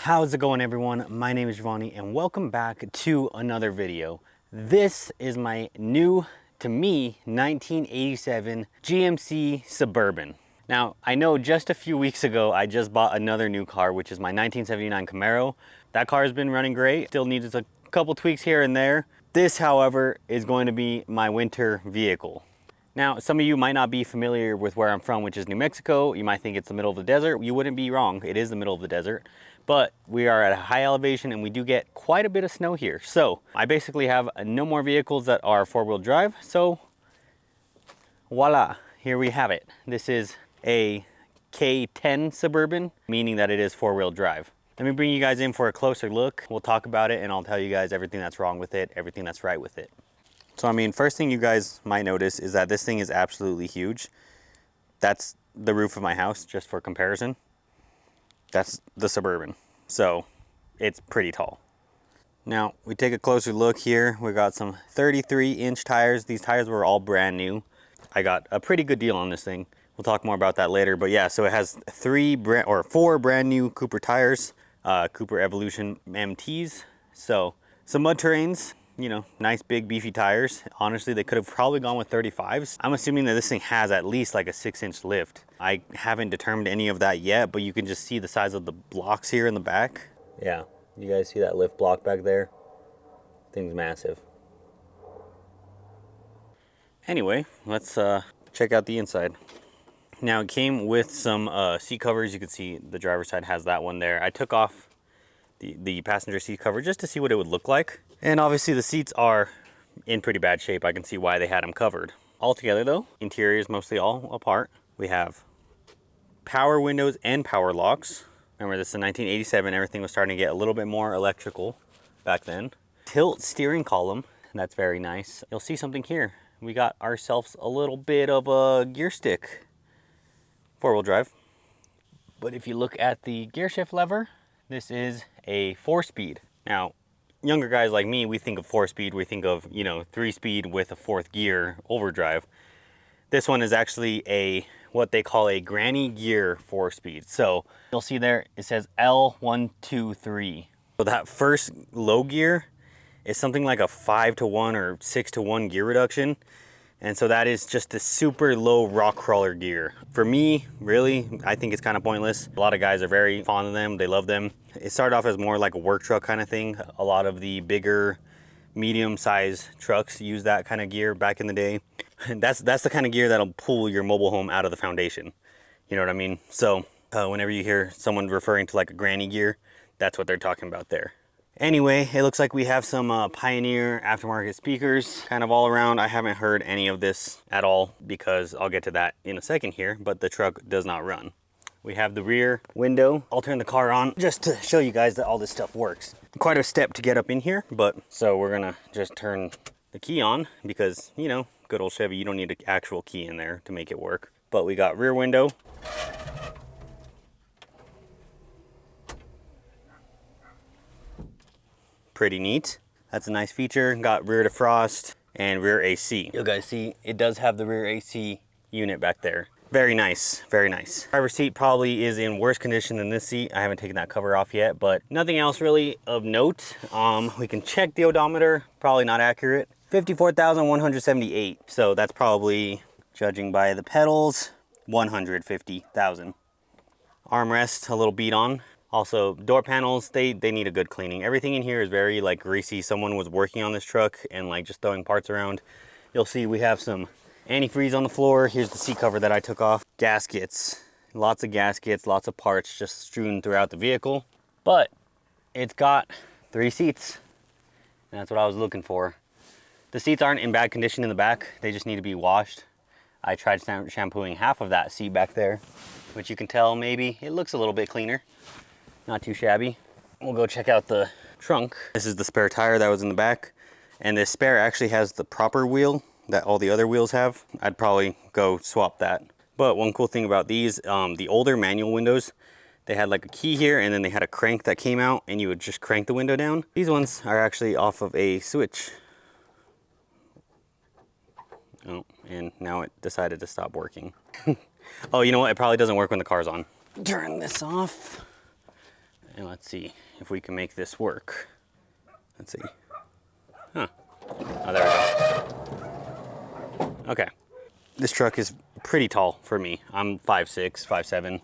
How's it going, everyone? My name is Jovani and welcome back to another video. This is my new, to me, 1987 GMC Suburban. Now, I know just a few weeks ago I just bought another new car, which is my 1979 Camaro. That car has been running great, still needs a couple tweaks here and there. This, however, is going to be my winter vehicle. Now, some of you might not be familiar with where I'm from, which is New Mexico. You might think it's the middle of the desert. You wouldn't be wrong. It is the middle of the desert, but we are at a high elevation and we do get quite a bit of snow here. So I basically have no more vehicles that are four-wheel drive. So voila, here we have it. This is a K10 Suburban, meaning that it is four-wheel drive. Let me bring you guys in for a closer look. We'll talk about it and I'll tell you guys everything that's wrong with it, everything that's right with it. So, I mean, first thing you guys might notice is that this thing is absolutely huge. That's the roof of my house, just for comparison. That's the Suburban. So, it's pretty tall. Now, we take a closer look here. We got some 33-inch tires. These tires were all brand new. I got a pretty good deal on this thing. We'll talk more about that later. But yeah, so it has four brand new Cooper tires, Cooper Evolution MTs. So, some mud terrains. You know, nice big beefy tires. Honestly, they could have probably gone with 35s. I'm assuming that this thing has at least like a 6-inch lift. I haven't determined any of that yet, but you can just see the size of the blocks here in the back. Yeah, you guys see that lift block back there? Thing's massive. Anyway, let's check out the inside. Now, it came with some seat covers. You can see the driver's side has that one there. I took off the passenger seat cover just to see what it would look like. And obviously the seats are in pretty bad shape. I can see why they had them covered. Altogether though, interior is mostly all apart. We have power windows and power locks. Remember, this is 1987. Everything was starting to get a little bit more electrical back then. Tilt steering column. That's very nice. You'll see something here. We got ourselves a little bit of a gear stick. Four-wheel drive. But if you look at the gear shift lever, this is a 4-speed. Now, younger guys like me, we think of 4-speed, we think of, you know, 3-speed with a 4th gear overdrive. This one is actually what they call a granny gear 4-speed. So you'll see there, it says L123. So that first low gear is something like a 5-to-1 or 6-to-1 gear reduction. And so that is just a super low rock crawler gear. For me, really, I think it's kind of pointless. A lot of guys are very fond of them. They love them. It started off as more like a work truck kind of thing. A lot of the bigger, medium-sized trucks use that kind of gear back in the day. And that's the kind of gear that'll pull your mobile home out of the foundation. You know what I mean? So whenever you hear someone referring to like a granny gear, that's what they're talking about there. Anyway, it looks like we have some Pioneer aftermarket speakers kind of all around. I haven't heard any of this at all because I'll get to that in a second here, but the truck does not run. We have the rear window. I'll turn the car on just to show you guys that all this stuff works. Quite a step to get up in here, but so we're gonna just turn the key on because, you know, good old Chevy, you don't need an actual key in there to make it work. But we got rear window. Pretty neat. That's a nice feature. Got rear defrost and rear AC. You guys see it does have the rear AC unit back there. Very nice, very nice. Driver's seat probably is in worse condition than this seat. I haven't taken that cover off yet, but nothing else really of note. We can check the odometer, probably not accurate. 54,178. So that's probably, judging by the pedals, 150,000. Armrest, a little beat on. Also, door panels, they need a good cleaning. Everything in here is very like greasy. Someone was working on this truck and like just throwing parts around. You'll see we have some antifreeze on the floor. Here's the seat cover that I took off. Gaskets, lots of parts just strewn throughout the vehicle. But it's got 3 seats. That's what I was looking for. The seats aren't in bad condition in the back. They just need to be washed. I tried shampooing half of that seat back there, which you can tell maybe it looks a little bit cleaner. Not too shabby. We'll go check out the trunk. This is the spare tire that was in the back. And this spare actually has the proper wheel that all the other wheels have. I'd probably go swap that. But one cool thing about these, the older manual windows, they had like a key here and then they had a crank that came out and you would just crank the window down. These ones are actually off of a switch. Oh, and now it decided to stop working. Oh, you know what? It probably doesn't work when the car's on. Turn this off. And let's see if we can make this work. Let's see. Huh. Oh, there we go. Okay. This truck is pretty tall for me. I'm 5'6", 5'7",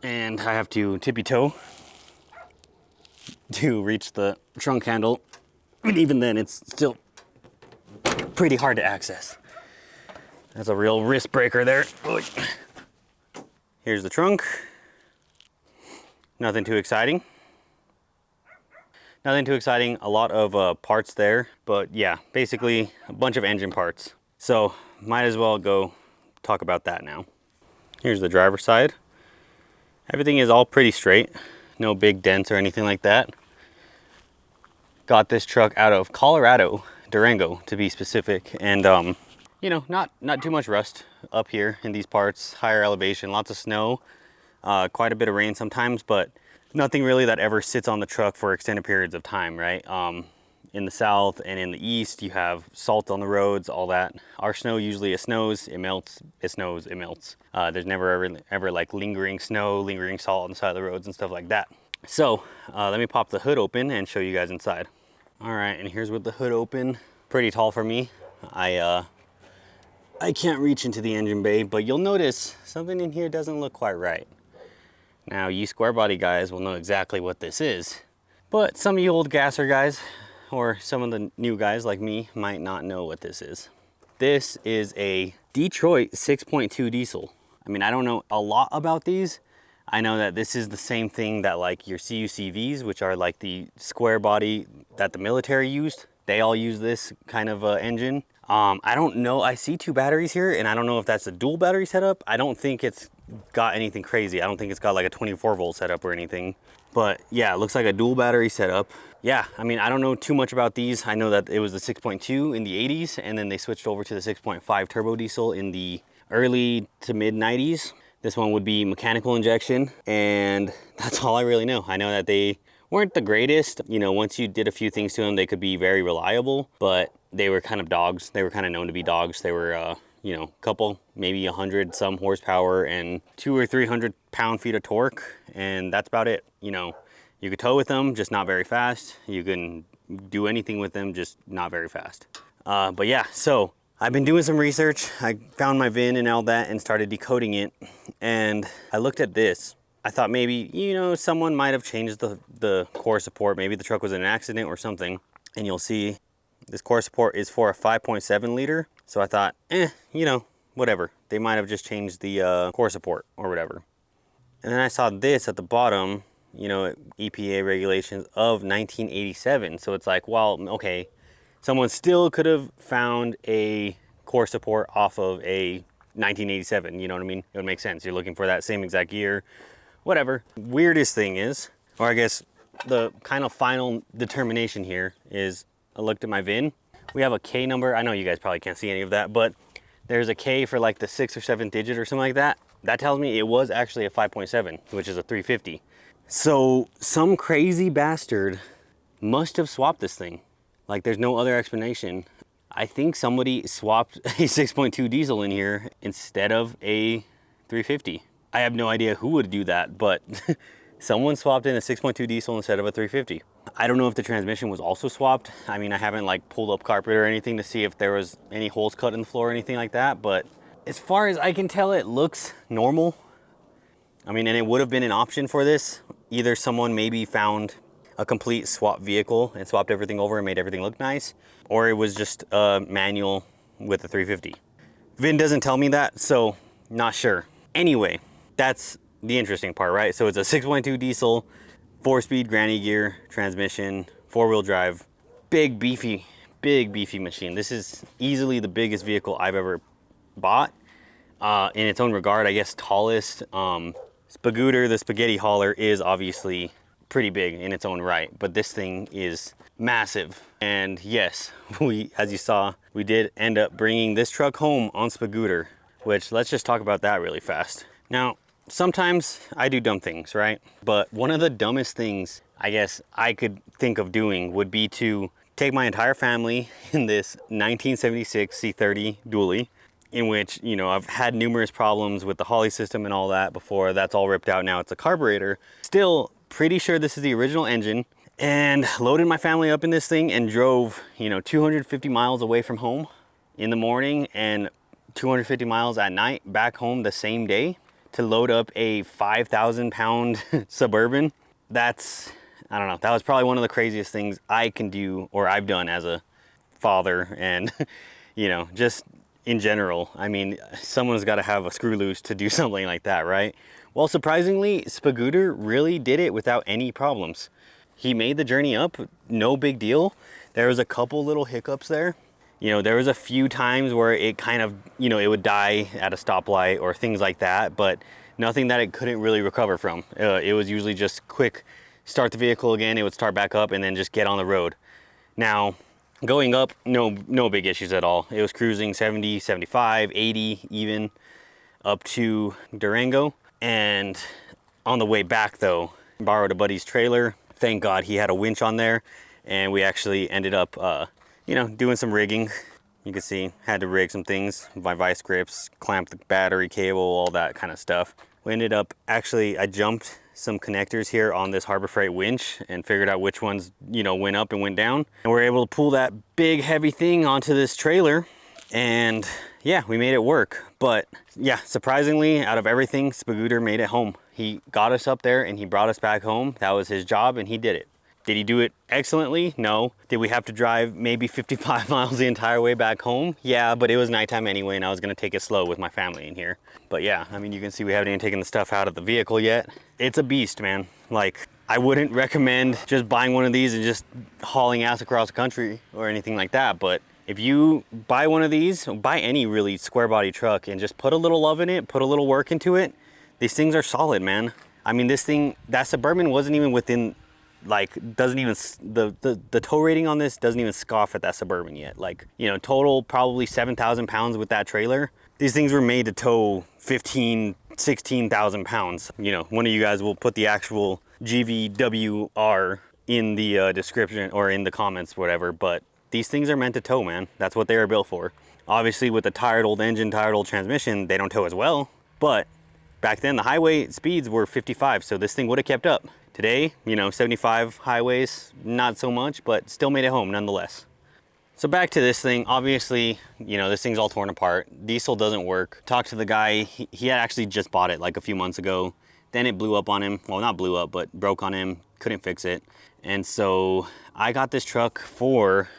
and I have to tippy toe to reach the trunk handle. And even then, it's still pretty hard to access. That's a real wrist breaker there. Here's the trunk. Nothing too exciting. Nothing too exciting. A lot of parts there, but yeah, basically a bunch of engine parts. So might as well go talk about that now. Here's the driver's side. Everything is all pretty straight. No big dents or anything like that. Got this truck out of Colorado, Durango to be specific, and you know, not too much rust up here in these parts. Higher elevation, lots of snow, quite a bit of rain sometimes, but nothing really that ever sits on the truck for extended periods of time, right? In the south and in the east, you have salt on the roads, all that. Our snow, usually it snows, it melts, it snows, it melts. There's never ever like lingering snow, lingering salt on the side of the roads and stuff like that. So let me pop the hood open and show you guys inside. All right, and here's with the hood open. Pretty tall for me. I can't reach into the engine bay, but you'll notice something in here doesn't look quite right. Now, you square body guys will know exactly what this is, but some of you old gasser guys, or some of the new guys like me, might not know what this is. This is a Detroit 6.2 diesel. I mean, I don't know a lot about these. I know that this is the same thing that like your CUCVs, which are like the square body that the military used. They all use this kind of engine. I don't know, I see 2 batteries here, and I don't know if that's a dual battery setup. I don't think it's got anything crazy. I don't think it's got like a 24 volt setup or anything. But yeah, it looks like a dual battery setup. Yeah, I mean, I don't know too much about these. I know that it was the 6.2 in the 80s, and then they switched over to the 6.5 turbo diesel in the early to mid 90s. This one would be mechanical injection, and that's all I really know. I know that they weren't the greatest. You know, once you did a few things to them, they could be very reliable, but they were kind of dogs. They were kind of known to be dogs. They were, you know, couple, maybe 100 some horsepower and 200 or 300 pound-feet of torque, and that's about it. You know, you could tow with them, just not very fast. You can do anything with them, just not very fast. But yeah, so I've been doing some research. I found my VIN and all that and started decoding it. And I looked at this. I thought maybe, you know, someone might have changed the core support. Maybe the truck was in an accident or something. And you'll see this core support is for a 5.7 liter. So I thought, you know, whatever. They might have just changed the core support or whatever. And then I saw this at the bottom, you know, EPA regulations of 1987. So it's like, well, okay, someone still could have found a core support off of a 1987, you know what I mean? It would make sense. You're looking for that same exact year, whatever. Weirdest thing is, or I guess the kind of final determination here is, I looked at my VIN. We have a K number. I know you guys probably can't see any of that, but there's a K for like the 6th or 7th digit or something like that. That tells me it was actually a 5.7, which is a 350. So some crazy bastard must have swapped this thing. Like, there's no other explanation. I think somebody swapped a 6.2 diesel in here instead of a 350. I have no idea who would do that, but someone swapped in a 6.2 diesel instead of a 350. I don't know if the transmission was also swapped. I mean, I haven't like pulled up carpet or anything to see if there was any holes cut in the floor or anything like that, but as far as I can tell, it looks normal. I mean, and it would have been an option for this. Either someone maybe found a complete swap vehicle and swapped everything over and made everything look nice, or it was just a manual with a 350. VIN doesn't tell me that, so not sure. Anyway, that's the interesting part, right? So it's a 6.2 diesel, 4-speed granny gear transmission, 4-wheel drive, big beefy machine. This is easily the biggest vehicle I've ever bought in its own regard. I guess tallest. Spagooter, the spaghetti hauler, is obviously pretty big in its own right, but this thing is massive. And yes, as you saw, we did end up bringing this truck home on Spagooter, which, let's just talk about that really fast. Now, sometimes I do dumb things, right? But one of the dumbest things I guess I could think of doing would be to take my entire family in this 1976 C30 dually, in which, you know, I've had numerous problems with the Holley system and all that before. That's all ripped out now. It's a carburetor. Still pretty sure this is the original engine, and loaded my family up in this thing and drove, you know, 250 miles away from home in the morning and 250 miles at night back home the same day to load up a 5,000 pound Suburban. That's, I don't know, that was probably one of the craziest things I can do, or I've done as a father, and you know, just in general. I mean, someone's got to have a screw loose to do something like that, right? Well, surprisingly, Spagooter really did it without any problems. He made the journey up, no big deal. There was a couple little hiccups there. You know, there was a few times where it kind of, you know, it would die at a stoplight or things like that, but nothing that it couldn't really recover from. It was usually just quick, start the vehicle again, it would start back up and then just get on the road. Now, going up, no big issues at all. It was cruising 70, 75, 80 even, up to Durango. And on the way back though, borrowed a buddy's trailer. Thank God he had a winch on there, and we actually ended up you know, doing some rigging. You can see, had to rig some things, my vice grips, clamp the battery cable, all that kind of stuff. We ended up, actually, I jumped some connectors here on this Harbor Freight winch and figured out which ones, you know, went up and went down. And we were able to pull that big heavy thing onto this trailer, and yeah, we made it work. But yeah, surprisingly, out of everything, Spagooter made it home. He got us up there and he brought us back home. That was his job and he did it. Did he do it excellently? No. Did we have to drive maybe 55 miles the entire way back home? Yeah, but it was nighttime anyway and I was gonna take it slow with my family in here. But yeah, I mean, you can see we haven't even taken the stuff out of the vehicle yet. It's a beast, man. Like, I wouldn't recommend just buying one of these and just hauling ass across the country or anything like that. But if you buy one of these, buy any really square body truck and just put a little love in it, put a little work into it, these things are solid, man. I mean, this thing, that Suburban wasn't even within, like, doesn't even, the tow rating on this doesn't even scoff at that Suburban yet. Like, you know, total probably 7,000 pounds with that trailer. These things were made to tow 15, 16,000 pounds. You know, one of you guys will put the actual GVWR in the description or in the comments, whatever, but these things are meant to tow, man. That's what they are built for. Obviously, with the tired old engine, tired old transmission, they don't tow as well, but back then the highway speeds were 55, so this thing would have kept up. Today, you know, 75 highways, not so much, but still made it home nonetheless. So back to this thing, obviously, you know, this thing's all torn apart. Diesel doesn't work. Talked to the guy, he had actually just bought it like a few months ago. Then it blew up on him. Well, not blew up, but broke on him, couldn't fix it. And so I got this truck for,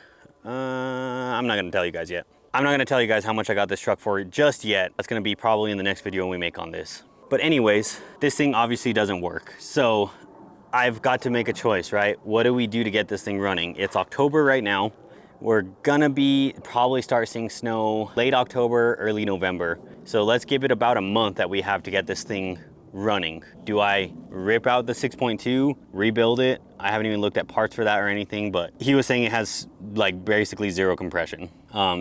I'm not gonna tell you guys yet. I'm not gonna tell you guys how much I got this truck for just yet. That's gonna be probably in the next video we make on this. But anyways, this thing obviously doesn't work. So I've got to make a choice, right? What do we do to get this thing running? It's October right now. We're gonna probably start seeing snow late October, early November. So let's give it about a month that we have to get this thing running. Do I rip out the 6.2, rebuild it? I haven't even looked at parts for that or anything, but he was saying it has like basically zero compression.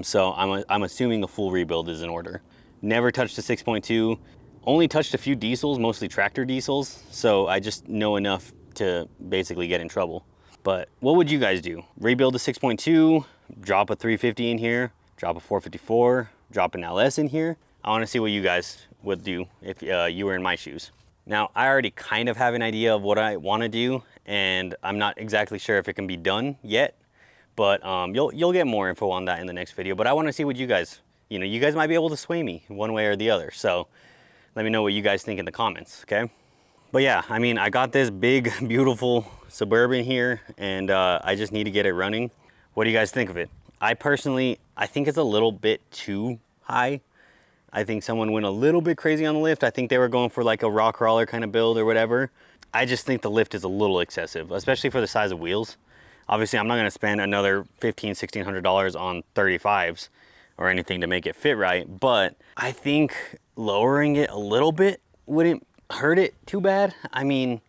So I'm assuming a full rebuild is in order. Never touched the 6.2, only touched a few diesels, mostly tractor diesels. So I just know enough to basically get in trouble. But what would you guys do? Rebuild a 6.2, drop a 350 in here, drop a 454, drop an LS in here? I wanna see what you guys would do if you were in my shoes. Now, I already kind of have an idea of what I wanna do, and I'm not exactly sure if it can be done yet, but you'll get more info on that in the next video. But I wanna see what you guys, you know, you guys might be able to sway me one way or the other. So let me know what you guys think in the comments, okay? But yeah, I mean, I got this big, beautiful Suburban here, and I just need to get it running. What do you guys think of it? I personally think it's a little bit too high. I think someone went a little bit crazy on the lift. I think they were going for like a rock crawler kind of build or whatever. I just think the lift is a little excessive, especially for the size of wheels. Obviously, I'm not gonna spend another $1,500, $1,600 on 35s or anything to make it fit right, but I think lowering it a little bit wouldn't hurt it too bad. I mean,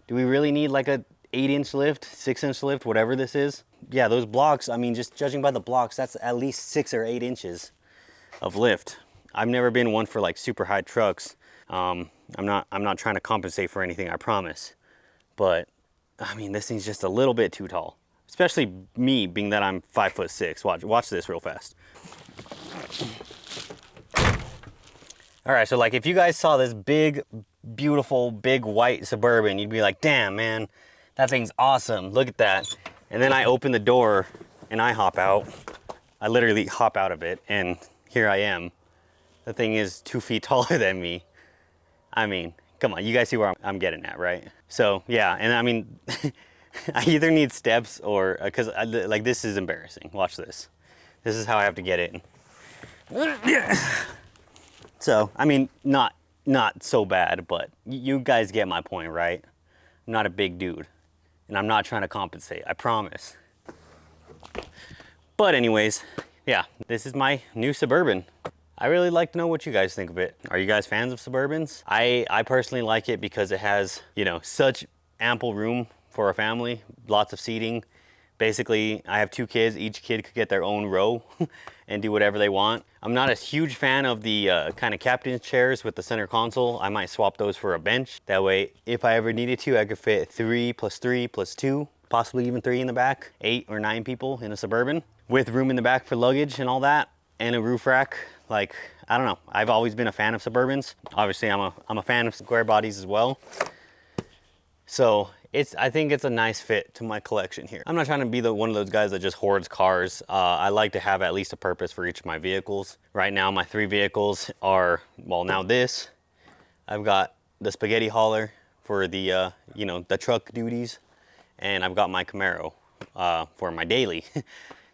do we really need like a 8-inch lift, 6-inch lift, whatever this is? Yeah, those blocks, I mean, just judging by the blocks, that's at least 6 or 8 inches of lift. I've never been one for like super high trucks. I'm not trying to compensate for anything, I promise. But I mean, this thing's just a little bit too tall, especially me being that I'm 5'6". Watch this real fast. All right, so like if you guys saw this big beautiful big white Suburban. You'd be like, damn man, that thing's awesome, look at that. And then I open the door and I hop out. I literally hop out of it and here I am. The thing is 2 feet taller than me. I mean, come on, you guys see where I'm getting at, right? So yeah, and I mean, I either need steps or, cause like this is embarrassing. Watch this. This is how I have to get in. So, I mean, not so bad, but you guys get my point, right? I'm not a big dude and I'm not trying to compensate, I promise. But anyways, yeah, this is my new Suburban. I really like to know what you guys think of it. Are you guys fans of Suburbans? I personally like it because it has, you know, such ample room for a family, lots of seating. Basically, I have 2 kids. Each kid could get their own row and do whatever they want. I'm not a huge fan of the kind of captain's chairs with the center console. I might swap those for a bench. That way, if I ever needed to, I could fit 3 plus 3 plus 2, possibly even 3 in the back, 8 or 9 people in a Suburban with room in the back for luggage and all that, and a roof rack. Like, I don't know. I've always been a fan of Suburbans. Obviously, I'm a fan of square bodies as well. So I think it's a nice fit to my collection here. I'm not trying to be one of those guys that just hoards cars. I like to have at least a purpose for each of my vehicles. Right now, my 3 vehicles are, well, now this. I've got the spaghetti hauler for the, you know, the truck duties. And I've got my Camaro for my daily.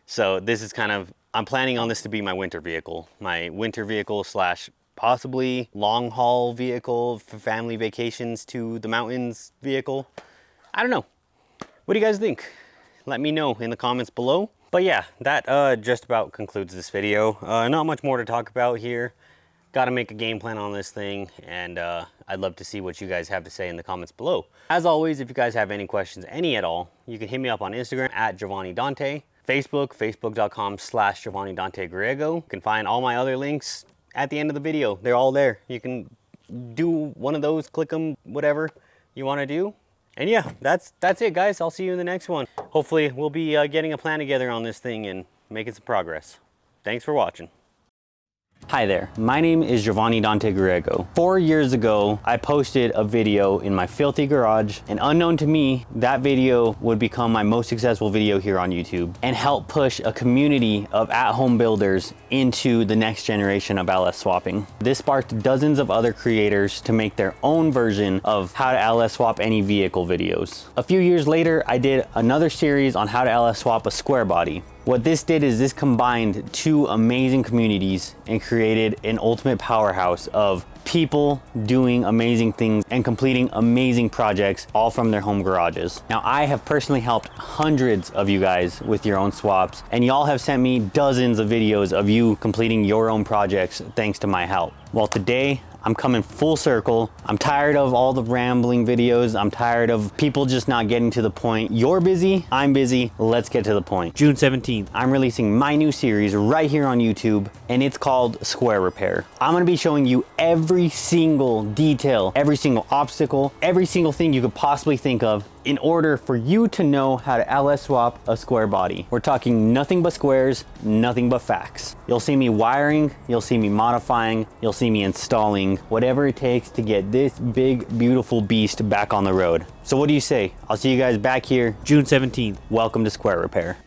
So this is kind of, I'm planning on this to be my winter vehicle. My winter vehicle slash possibly long haul vehicle for family vacations to the mountains vehicle. I don't know. What do you guys think? Let me know in the comments below. But yeah, that just about concludes this video. Not much more to talk about here. Got to make a game plan on this thing, and I'd love to see what you guys have to say in the comments below. As always, if you guys have any questions, any at all, you can hit me up on Instagram at Jovani Dante. Facebook, facebook.com/Jovani Dante Griego. You can find all my other links at the end of the video. They're all there. You can do one of those, click them, whatever you want to do. And yeah, that's it, guys. I'll see you in the next one. Hopefully, we'll be getting a plan together on this thing and making some progress. Thanks for watching. Hi there, my name is Jovani Dante Griego. 4 years ago, I posted a video in my filthy garage, and unknown to me, that video would become my most successful video here on YouTube and help push a community of at-home builders into the next generation of LS swapping. This sparked dozens of other creators to make their own version of how to LS swap any vehicle videos. A few years later, I did another series on how to LS swap a square body. What this did is this combined 2 amazing communities and created an ultimate powerhouse of people doing amazing things and completing amazing projects all from their home garages. Now, I have personally helped hundreds of you guys with your own swaps, and y'all have sent me dozens of videos of you completing your own projects thanks to my help. Well, today, I'm coming full circle. I'm tired of all the rambling videos. I'm tired of people just not getting to the point. You're busy, I'm busy, let's get to the point. June 17th, I'm releasing my new series right here on YouTube, and it's called Square Repair. I'm gonna be showing you every single detail, every single obstacle, every single thing you could possibly think of in order for you to know how to LS swap a square body. We're talking nothing but squares, nothing but facts. You'll see me wiring, you'll see me modifying, you'll see me installing, whatever it takes to get this big, beautiful beast back on the road. So what do you say? I'll see you guys back here June 17th. Welcome to Square Repair.